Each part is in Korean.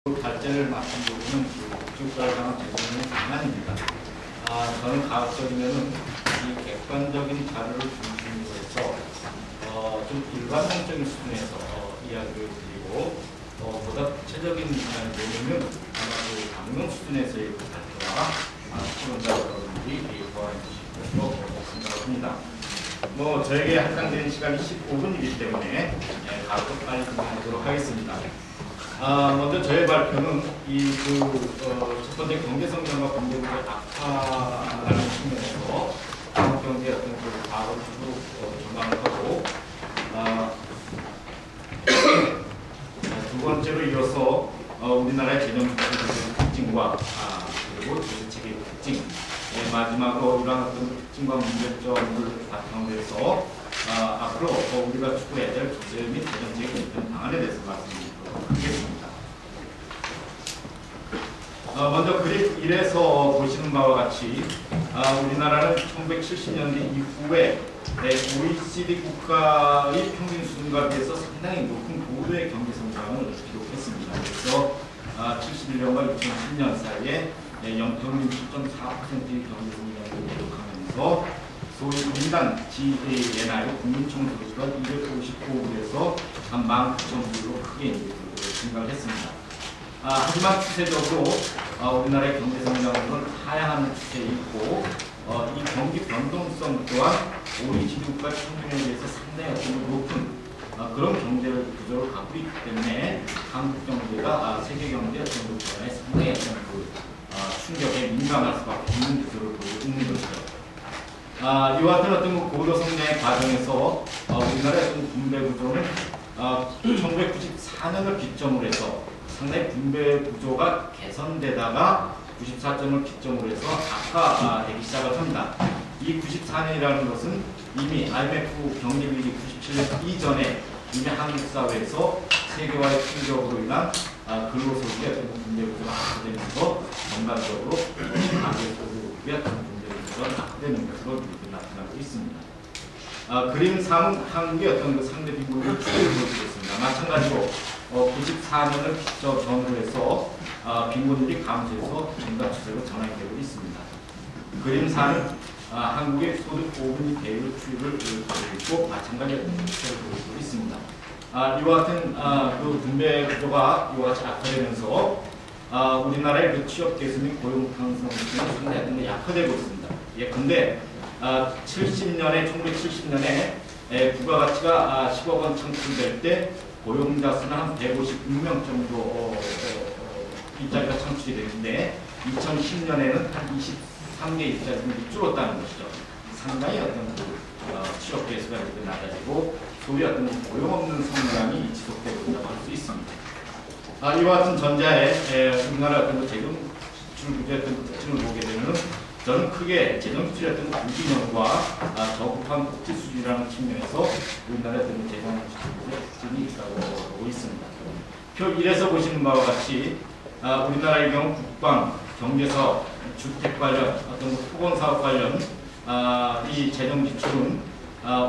발제를 맡은 부분은 국가관광 재정의 방안입니다. 저는 가급적이면은 이 객관적인 자료를 중심으로 해서 좀 일반론적인 수준에서 이야기를 드리고 보다 구체적인 내용은 아마 그 강론 수준에서의 그 발표와 시청자 여러분들이 보완해 주실 것으로 생각합니다. 저에게 할당되는 시간이 15분이기 때문에 가급적 빨리 진행하도록 하겠습니다. 먼저 저의 발표는 첫 번째 경제 성장과 경제부의 악화라는 측면에서 한국 경제의 어떤 그 과거를 쭉 전망을 하고, 두 번째로 이어서 우리나라의 재정 특징과 그리고 정책의 특징, 마지막으로 이러한 어떤 특징과 문제점을 바탕으로 해서 앞으로 우리가 추구해야 될 조세 및 재정책의 개편 방안에 대해서 말씀드리도록 하겠습니다. 먼저 그래프 1에서 보시는 바와 같이 우리나라는 1970년대 이후에 OECD 국가의 평균 수준과 비해서 상당히 높은 고도의 경제 성장을 기록했습니다. 그래서 71년과 2010년 사이에 연평균 7.4%의 경제 성장을 기록하면서 소위 분단 GNI 국민총 소득가 255에서 한 19,000불로 크게 증가를 했습니다. 하지만 추세적으로 우리나라의 경제 성장은 하향하는 추세에 있고 이 경기 변동성 또한 OECD 국가 평균에 비해서 상당히 높은 그런 경제 구조를 갖고 있기 때문에 한국 경제가 세계 경제의 어떤 변화에 상당히 어떤 충격에 민감할 수밖에 없는 구조를 보이고 있는 것이죠. 이와 같은 어떤 고도 성장의 과정에서 우리나라의 어떤 분배 구조는 1994년을 기점으로 해서 상당히 분배 구조가 개선되다가 94점을 기점으로 해서 악화되기 시작을 합니다. 이 94년이라는 것은 이미 IMF 경제위기 97년 이전에 이미 한국 사회에서 세계화의 충격으로 인한 근로소득의 어떤 분배 구조가 악화되면서 전반적으로 가계소득의 어떤 분배 구조가 악화되는 것으로 나타나고 있습니다. 그림 3은 한국의 어떤 그 상대 빈곤율 추이를 보여주겠습니다. 마찬가지로 94년을 기점으로 해서 빈곤율이 감소해서 증가 추세로 전환이 되고 있습니다. 그림 4는 한국의 소득 5분위 배율 추이를 보여주고 마찬가지로 추세를 보여주고 있습니다. 이와 같은 그 분배 구조가 이와 같이 악화되면서 우리나라의 그 취업 개수 및 고용 강성성이 상당히 약화되고 있습니다. 근데 1970년에 부가가치가 10억 원 창출될 때 고용자 수는 한 156명 정도 일자리가 창출이 되는데 2010년에는 한 23개 일자리가 줄었다는 것이죠. 상당히 어떤 취업 개수가 이렇게 낮아지고 소위 어떤 고용 없는 성장이 지속되고 있다고 할 수 있습니다. 이와 같은 전자에 우리나라 어떤 재정 지출 구조의 어떤 특징을 보게 되면 저는 크게 재정 지출의 어떤 불균형과 저급한 복지 수준이라는 측면에서 우리나라의 어떤 재정 지출의 특징이 있다고 보고 있습니다. 표 1에서 보시는 바와 같이 우리나라의 경우 국방, 경제사업, 주택 관련, 어떤 토건사업 관련 이 재정 지출은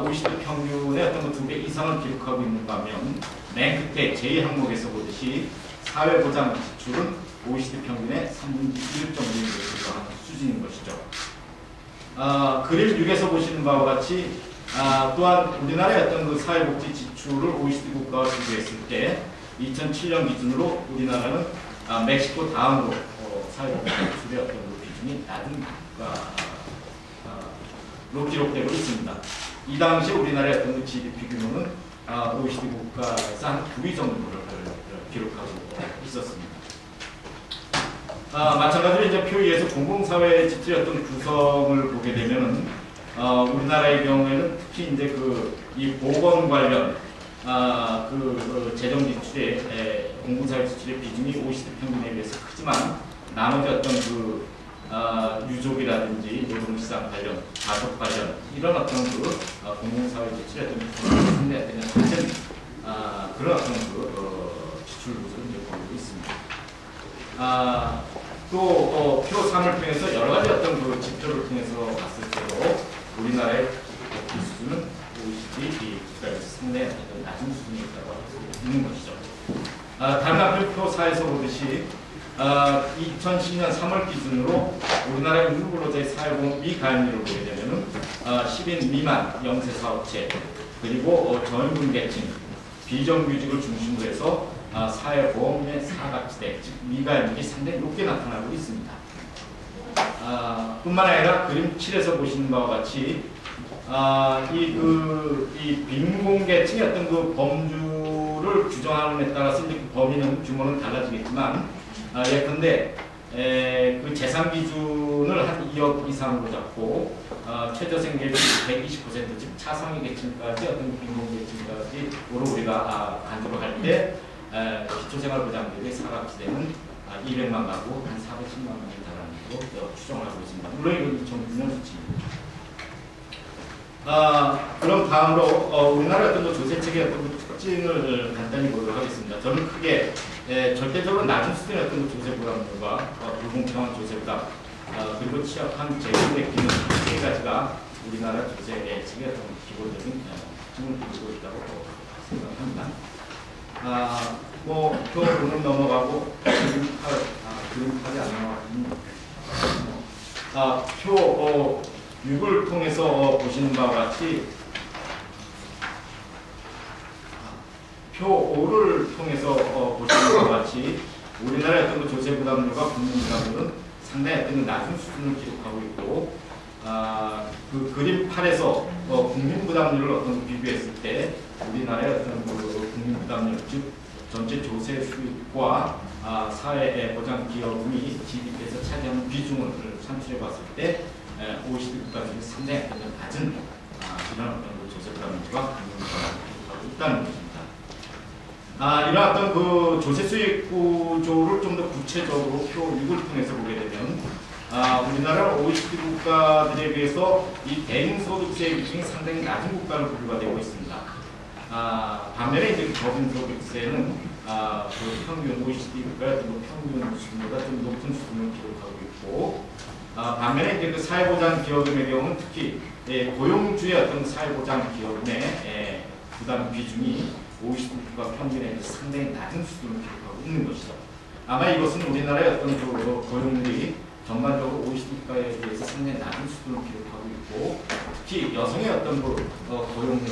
OECD 평균의 어떤 2배 이상을 기록하고 있는 반면 맨 끝에 제2항목에서 보듯이 사회보장 지출은 OECD 평균의 3분의 1 정도인 것으로 하는 수준인 것이죠. 그림 6에서 보시는 바와 같이 또한 우리나라의 어떤 그 사회복지 지출을 OECD 국가와 비교했을 때 2007년 기준으로 우리나라는 멕시코 다음으로 사회복지 지출의 어떤 그 비중이 낮은 국가로 기록되고 있습니다. 이 당시 우리나라의 어떤 그 GDP 규모는 OECD 국가에서 한 9위 정도를 기록하고 있었습니다. 마찬가지로 이제 표 2에서 공공사회 지출의 어떤 구성을 보게 되면은 우리나라의 경우에는 특히 이제 이 보건 관련 재정 지출의 공공사회 지출의 비중이 OECD 평균에 비해서 크지만 나머지 어떤 유족이라든지 노동시장 관련, 가족 관련 이런 어떤 공공사회 지출의 어떤 상당히 낮은 그런 어떤 지출 구조를 보이고 있습니다. 또 표 3을 통해서 여러 가지 어떤 지표를 통해서 봤을 때도 우리나라의 복지 수준은 OECD 국가에서 상당히 낮은 수준이 있다고 할 수 있는 것이죠. 다른 앞에 표사에서 보듯이 2010년 3월 기준으로 우리나라의 유급근로자의 사회보험 미가입률을 보게 되면은 10인 미만 영세사업체 그리고 저임금 계층 비정규직을 중심으로 해서 사회보험의 사각지대 즉 미가입률이 상당히 높게 나타나고 있습니다. 뿐만 아니라 그림 7에서 보시는 바와 같이 이 빈곤계층의 어떤 그 범주를 규정하는 데 따라서 이제 그 범위는 규모는 달라지겠지만 예컨대 그 재산 기준을 한 2억 이상으로 잡고 최저생계율 120% 즉 차상위 계층까지 어떤 빈곤계층까지로 우리가 간주를 할 때 기초생활보장비의 사각지대는 200만 가구 한 410만 원에 달하는 것으로 추정을 하고 있습니다. 물론 이건 2009년 수치입니다. 그럼 다음으로 우리나라 어떤 조세책의 어떤 특징을 간단히 보도록 하겠습니다. 저는 크게 절대적으로 낮은 수준의 어떤 조세 부담률과 불공평한 조세 부담 그리고 취약한 재정의 기능 세 가지가 우리나라 조세의 어떤 기본적인 특징을 가지고 있다고 생각합니다. 표는 넘어가고 그림팔이 안 나왔군요. 표 6을 통해서 보시는 바와 같이 표 5를 통해서 보시는 바와 같이 우리나라의 어떤 조세 부담률과 국민 부담률은 상당히 어떤 낮은 수준을 기록하고 있고 그 그림 8에서 국민 부담률을 어떤 비교했을 때 우리나라의 어떤 그 국민 부담률 즉 전체 조세 수입과 사회 보장 기업이 GDP에서 차지하는 비중을 산출해 봤을 때 OECD 국가 중에 상당히 낮은 이런 어떤 조세 부담률과 국민 부담률을 기록하고 있다는 것입니다. 이런 어떤 그 조세 수익 구조를 좀 더 구체적으로 표 6을 통해서 보게 되면 우리나라 OECD 국가들에 비해서 이 대인소득세 비중이 상당히 낮은 국가로 분류가 되고 있습니다. 반면에 이제 법인소득세는 그 평균 OECD 국가의 평균 수준보다 좀 높은 수준을 기록하고 있고 반면에 이제 그 사회보장 기업의 경우는 특히 고용주의 어떤 사회보장 기업의 부담 비중이 OECD 국가 평균에 상당히 낮은 수준을 기록하고 있는 것이죠. 아마 이것은 우리나라의 어떤 그 고용률이 전반적으로 OECD 국가에 비해서 상당히 낮은 수준을 기록하고 있고 특히 여성의 어떤 고용률,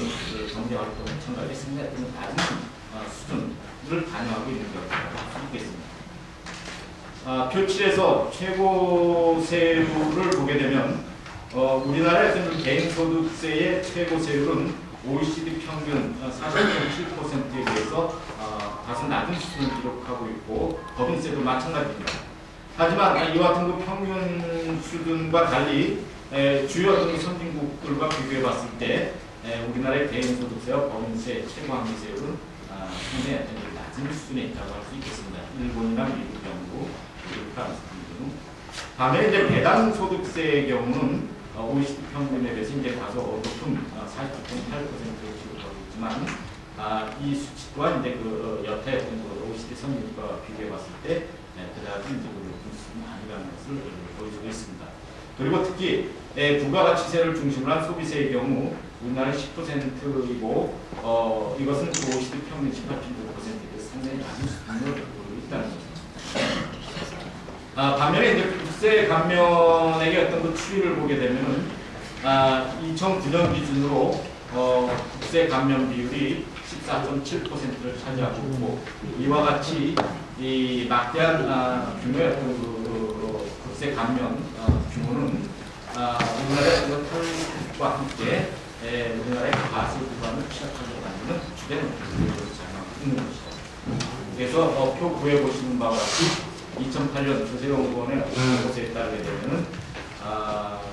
경제활동, 참가율이 상당히 낮은 수준을 반영하고 있는 것이라고 할 수 있겠습니다. 표 7에서 최고세율을 보게 되면 우리나라의 어떤 개인소득세의 최고세율은 OECD 평균 40.7%에 비해서 다소 낮은 수준을 기록하고 있고 법인세도 마찬가지입니다. 하지만 이와 같은 그 평균 수준과 달리 주요 어떤 선진국들과 비교해 봤을 때 우리나라의 개인소득세와 법인세 최고합리세율은 상당히 낮은 수준에 있다고 할 수 있겠습니다. 일본이나 미국, 영국, 그리고 프랑스 등. 반면에 이제 배당소득세의 경우는 OECD 평균에 비해서 이제 다소 높은 49.8%를 기록하고 있지만 이 수치 또한 이제 그 여타 어떤 OECD 선진국과 비교해 봤을 때 그다지 이제 높은 수준이 아니라는 것을 보여주고 있습니다. 그리고 특히 부가가치세를 중심으로 한 소비세의 경우 우리나라는 10%이고 이것은 그 OECD 평균 18.5%에서 상당히 낮은 수준을 보이고 있다는 것입니다. 반면에 이제 국세 감면액의 어떤 그 추이를 보게 되면은 2009년 기준으로 국세 감면 비율이 14.7%를 차지하고 있고 이와 같이 이 막대한 규모의 어떤 그 국세 감면 규모는 우리나라의 탈북과 함께 우리나라의 과세 부담을 취약하게 만드는 주된 요인으로 작용하고 있는 것이죠. 그래서 표 9에 보시는 바와 같이 2008년 조세연구원의 보고서에 따르게 되면은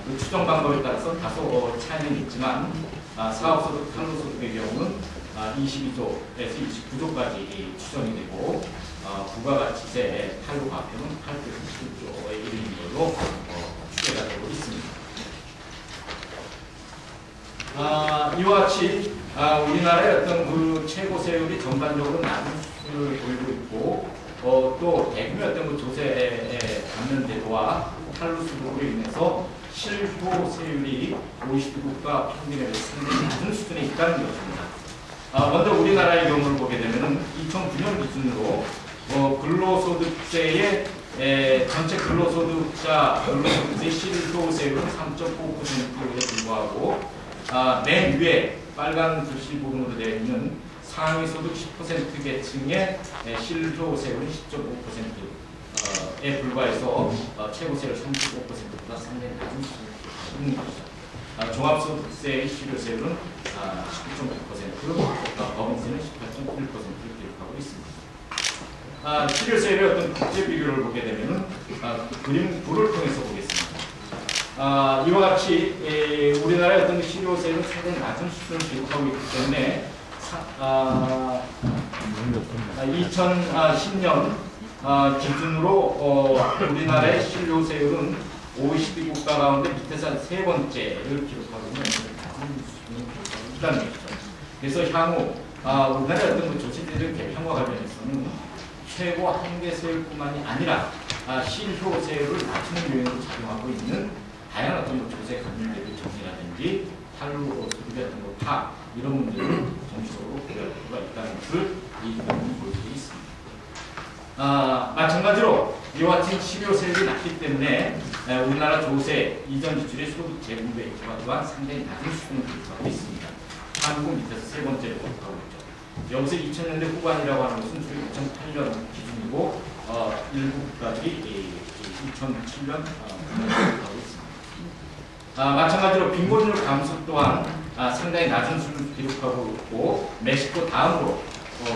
그 추정 방법에 따라서 다소 차이는 있지만 사업소득, 상호소득의 경우는 22조에서 29조까지 추정이 되고 부가가치세 탈루 과표는 8에서 10조에 이르는 걸로 추계가 되고 있습니다. 이와 같이 우리나라의 어떤 그 최고세율이 전반적으로 낮은 수준을 보이고 있고 또 대규모의 어떤 그 조세의 감면 제도와 탈루 수급으로 인해서 실효세율이 OECD 국가 평균에 비해 상당히 낮은 수준에 있다는 것입니다. 먼저 우리나라의 경우를 보게 되면은 2009년 기준으로 근로소득세의 전체 근로소득세의 실효세율은 3.5%에 불과하고 맨 위에 빨간 글씨 부분으로 되어 있는 상위소득 10% 계층의 실효세율은 10.5%에 불과해서 최고세율 35%보다 상당히 낮은 수준인 것이죠. 종합소득세의 실효세율은 19.9%, 법인세는 18.1%를 기록하고 있습니다. 실효세율의 어떤 국제 비교를 보게 되면은 그림 9를 통해서 보겠습니다. 이와 같이 우리나라의 어떤 실효세율은 상당히 낮은 수준을 기록하고 있기 때문에 2010년 기준으로 우리나라의 실효세율은 OECD 국가 가운데 밑에서 세 번째를 기록하고 있는 낮은 수준을 기록하고 있다는 것이죠. 그래서 향후 우리나라의 어떤 조세제도의 개편과 관련해서는 최고 한계세율뿐만이 아니라 실효세율을 낮추는 요인으로 작용하고 있는 다양한 어떤 조세 금융제도 정리라든지 탈루 소득의 어떤 파 이런 문제를 정치적으로 고려할 필요가 있다는 것을 이 부분이 보여주고 있습니다. 마찬가지로 이와 같은 실효세율이 낮기 때문에 우리나라 조세 이전 지출의 소득 재분배 효과 또한 상당히 낮은 수준을 기록하고 있습니다. 한국은 밑에서 세 번째로 기록하고 있죠. 여기서 2000년대 후반이라고 하는 것은 주로 2008년 기준이고 일부 국가들이 2007년 기록하고 있습니다. 마찬가지로 빈곤율 감소 또한 상당히 낮은 수준을 기록하고 있고 멕시코 다음으로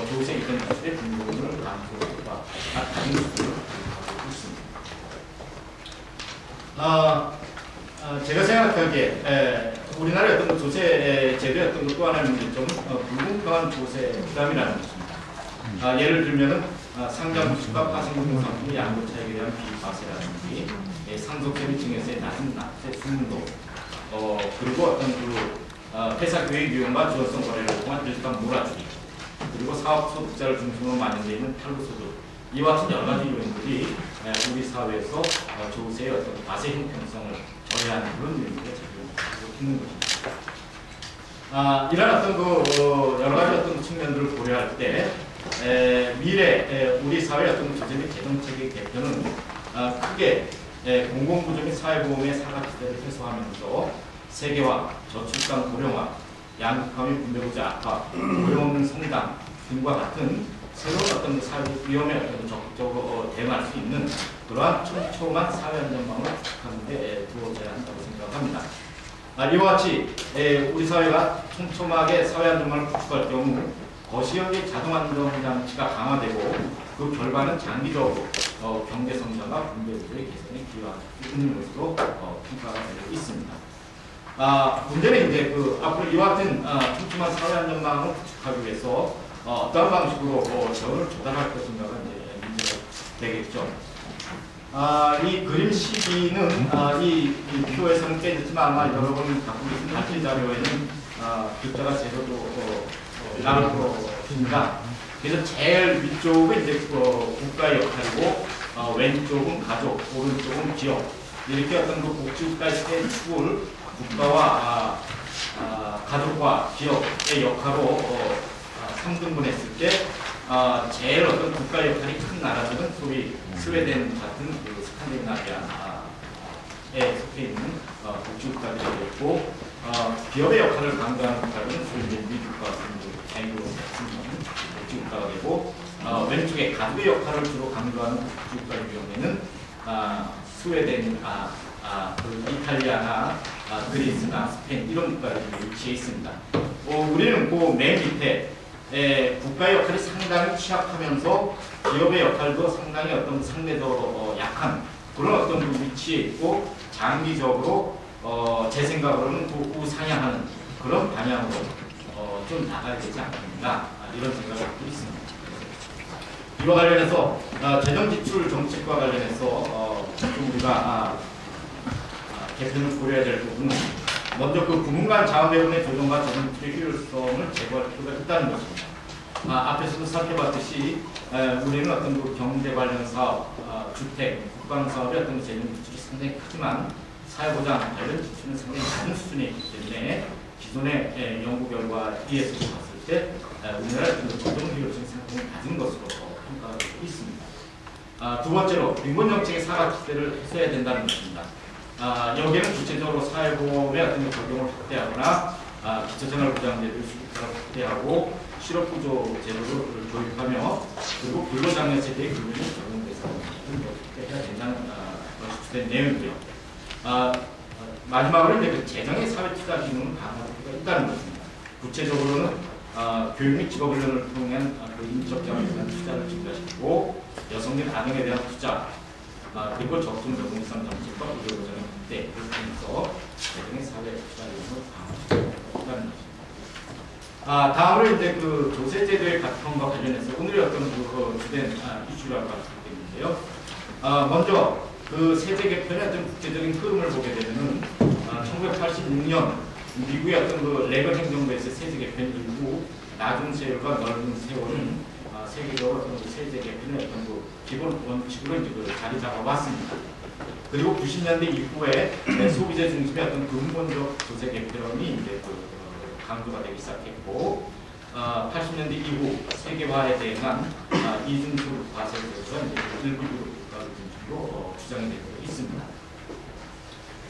조세 이전 지출의 빈곤율 감소가 낮은 수준을 기록하고 있습니다. 제가 생각하기에 우리나라의 어떤 조세 제도의 어떤 또 하나의 문제점은 불공평한 조세 부담이라는 것입니다. 예를 들면은 상장 수가 파생금융 상품의 양도 차익에 대한 비과세라든지 상속세 및 증여세의 낮은 납세 순도 그리고 어떤 회사 교육 비용과 지원성 거래를 통한 일단 몰아주기 그리고 사업 소득자를 중심으로 마련되어 있는 탈루소득 이와 같은 여러 가지 요인들이 우리 사회에서 조세의 어떤 과세 형평성을 저해하는 그런 요인들이 작용하고 있는 것입니다. 이런 어떤 여러 가지 어떤 측면들을 고려할 때 미래 우리 사회 어떤 조세 및 재정책의 개편은 크게 공공부조 및 사회보험의 사각지대를 해소하면서 세계화, 저출산 고령화, 양극화 및 분배구조 악화, 고용 없는 성장 등과 같은 새로운 어떤 사회적 위험에 어떤 적극적으로 대응할 수 있는 그러한 촘촘한 사회 안전망을 구축하는 데 도와줘야 한다고 생각합니다. 이와 같이 우리 사회가 촘촘하게 사회 안전망을 구축할 경우 거시형의 자동 안전장치가 강화되고 그 결과는 장기적으로 경제 성장과 분배구조의 개선에 기여할 수 있는 것으로 평가가 되고 있습니다. 문제는 이제 앞으로 이와 같은 촘촘한 사회 안전망을 구축하기 위해서 어떤 방식으로 저를 조달할 것인가가 이제 문제가 되겠죠. 이 그림 시기는 이 표에서는 깨졌지만 아마 여러분 갖고 계신 발표 자료에는 글자가 제대로 나올 것입니다. 그래서 제일 위쪽은 이제 국가의 역할이고 왼쪽은 가족, 오른쪽은 기업 이렇게 어떤 복지국가의 세 축을 국가와 가족과 기업의 역할로 3등분했을 때 제일 어떤 국가 역할이 큰 나라들은 소위 스웨덴 같은 스칸디나비아에 속해 있는 복지국가들이 있고 기업의 역할을 강조하는 국가들은 소위 미국과 같은 자유로 복지국가가 되고 왼쪽에 가족의 역할을 주로 강조하는 복지국가의 경우에는 스웨덴, 이탈리아나 그리스나 스페인 이런 국가들이 위치해 있습니다. 우리는 그 맨 밑에 국가의 역할이 상당히 취약하면서 기업의 역할도 상당히 어떤 상대적으로 약한 그런 어떤 위치에 있고 장기적으로 제 생각으로는 우상향하는 그런 방향으로 좀 나가야 되지 않겠는가 이런 생각을 갖고 있습니다. 이와 관련해서 재정지출 정책과 관련해서 우리가 개편을 고려해야 될 부분은 먼저 그 부문간 자원배분의 조정과 재정지출의 효율성을 제고할 필요가 있다는 것입니다. 앞에서도 살펴봤듯이 우리는 어떤 그 경제 관련 사업, 주택, 국방 사업의 어떤 재정지출이 상당히 크지만 사회보장 관련 지출은 상당히 낮은 수준에 있기 때문에 기존의 연구 결과에 의해서도 봤을 때 우리나라의 고정 비율적인 상품을 가진 것으로 평가되고 있습니다. 두 번째로 빈곤 정책의 사과 기대를 했어야 된다는 것입니다. 여기에는 구체적으로 사회보험의 어떤 적용을 확대하거나 기초생활보장제도의 수급자를 확대하고 실업구조 제도를 도입하며 그리고 근로장려 세대의 금융이 적용 대상을 해야 된다는 것이 주된 내용이고요. 마지막으로 이제 그 재정의 사회 투자 기능을 강화할 필요가 있다는 것입니다. 구체적으로는 교육 및 직업훈련을 통한 그 인적 자원에 대한 투자를 증가시키고 여성 및 아동에 대한 투자 그리고 적정 적응성 정책과 의료보장의 확대를 통해서 재정의 사회 투자 기능을 강화할 필요가 있다는 것입니다. 다음으로 이제 그 조세제도의 가통과 관련해서 오늘의 어떤 그 주된 이슈라고 할 수 있겠는데요. 먼저 그 세제 개편의 어떤 국제적인 흐름을 보게 되면은 1986년 미국의 어떤 그 레건 행정부에서 세제 개편 이후 낮은 세율과 넓은 세율은 세계적으로 어떤 그 세제 개편의 어떤 그 기본 원칙으로 이제 그 자리 잡아왔습니다. 그리고 90년대 이후에 소비재 중심의 어떤 근본적 조세 개편이 이제 그 강조가 되기 시작했고 80년대 이후 세계화에 대한 이중소득 과세에 대해서 이제 일부 국가를 중심으로 주장이 되고 있습니다.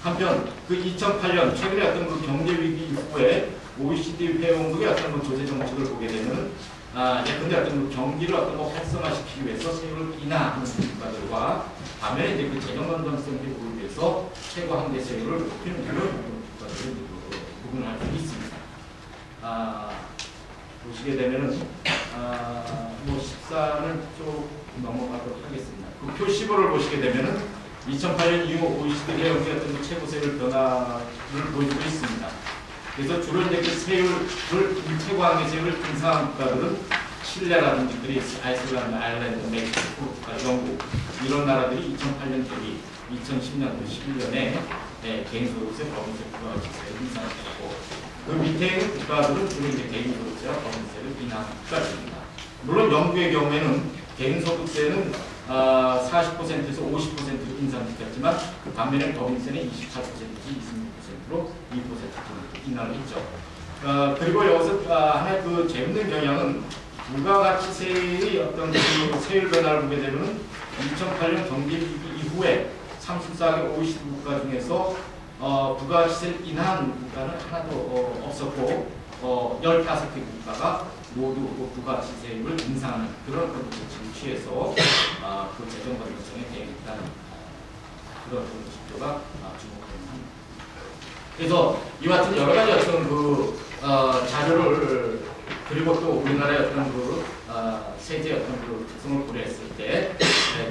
한편 그 2008년 최근에 어떤 그 경제 위기 이후에 OECD 회원국의 어떤 그 조세 정책을 보게 되면 예컨대 어떤 그 경기를 어떤 거 활성화시키기 위해서 세율을 인하하는 국가들과 반면에 이제 그 재정 건전성 회복을 위해서 최고 한계 세율을 높이는 그런 국가들을 구분할 수 있습니다. 보시게 되면은 뭐 14는 좀 넘어가도록 하겠습니다. 그 표 15를 보시게 되면은 2008년 이후 OECD 회원국의 어떤 최고세율 변화를 보여주고 있습니다. 그래서 주로 이제 그 세율을 최고한계 세율을 인상한 국가들은 칠레라든지 그리스, 아이슬란드, 아일랜드, 멕시코, 영국 이런 나라들이 2008년 대비 2010년도 11년에 개인소득세, 법인세, 부가가치세를 인상했고 그 밑에 있는 국가들은 주로 이제 개인소득세와 법인세를 인하한 국가들입니다. 물론 영국의 경우에는 개인소득세는 40%에서 50%로 인상시켰지만 그 반면에 법인세는 28%에서 26%로 2% 인하를 했죠. 그리고 여기서 하나의 그 재밌는 경향은 부가가치세의 어떤 그 세율 변화를 보게 되면 2008년 경제위기 이후에 34개 OECD 국가 중에서 부가가치세를 인하한 국가는 하나도 없었고 15개 국가가 모두 부가가치세율을 인상하는 그런 정책을 취해서 그 재정 건전성에 대응했다는 그런 지표가 주목되는 합니다. 그래서 이와 같은 여러 가지 어떤 그 자료를 그리고 또 우리나라의 어떤 그 세제 어떤 그 특성을 고려했을 때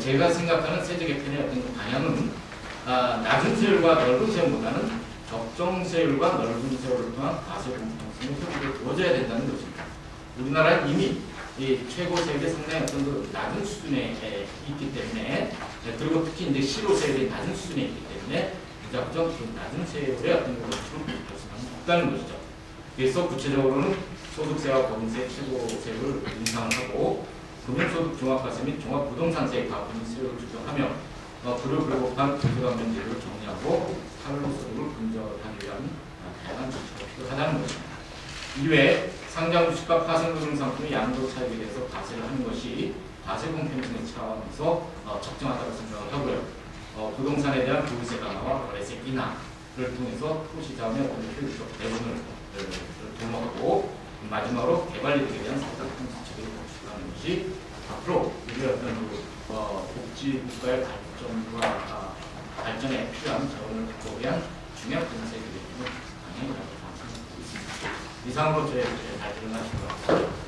제가 생각하는 세제 개편의 어떤 방향은 낮은 세율과 넓은 세율보다는 적정 세율과 넓은 세율을 통한 과세 공평성의 효과를 보여줘야 된다는 것입니다. 우리나라는 이미 이 최고 세율이 상당히 어떤 그 낮은 수준에 있기 때문에 그리고 특히 이제 실효 세율이 낮은 수준에 있기 때문에 무작정 그 낮은 세율의 어떤 그 원칙을 고집할 수는 없다는 것이죠. 그래서 구체적으로는 소득세와 법인세 최고 세율을 인상하고 금융소득 종합과세 및 종합부동산세의 가분인 세율을 조정하며 불효불급한 부가면제를 정리하고 사회소득을 근절하기 위한 다양한 조치가 필요하다는 것입니다. 이외에 상장 주식과 파생금융 상품의 양도 차익에 대해서 과세를 하는 것이 과세 공평성의 차원에서 적정하다고 생각을 하고요. 부동산에 대한 조세 강화와 거래세 인하를 통해서 토시자금의 효율적 배분을 도모하고 마지막으로 개발이익에 대한 사회적 정책을 구축하는 것이 앞으로 우리의 어떤 복지 국가의 발전과 발전에 필요한 자원을 확보하기 위한 중요한 정책이 되는 방향이라고 생각하고 있습니다. 이상으로 저의 발표를 마치도록 하겠습니다.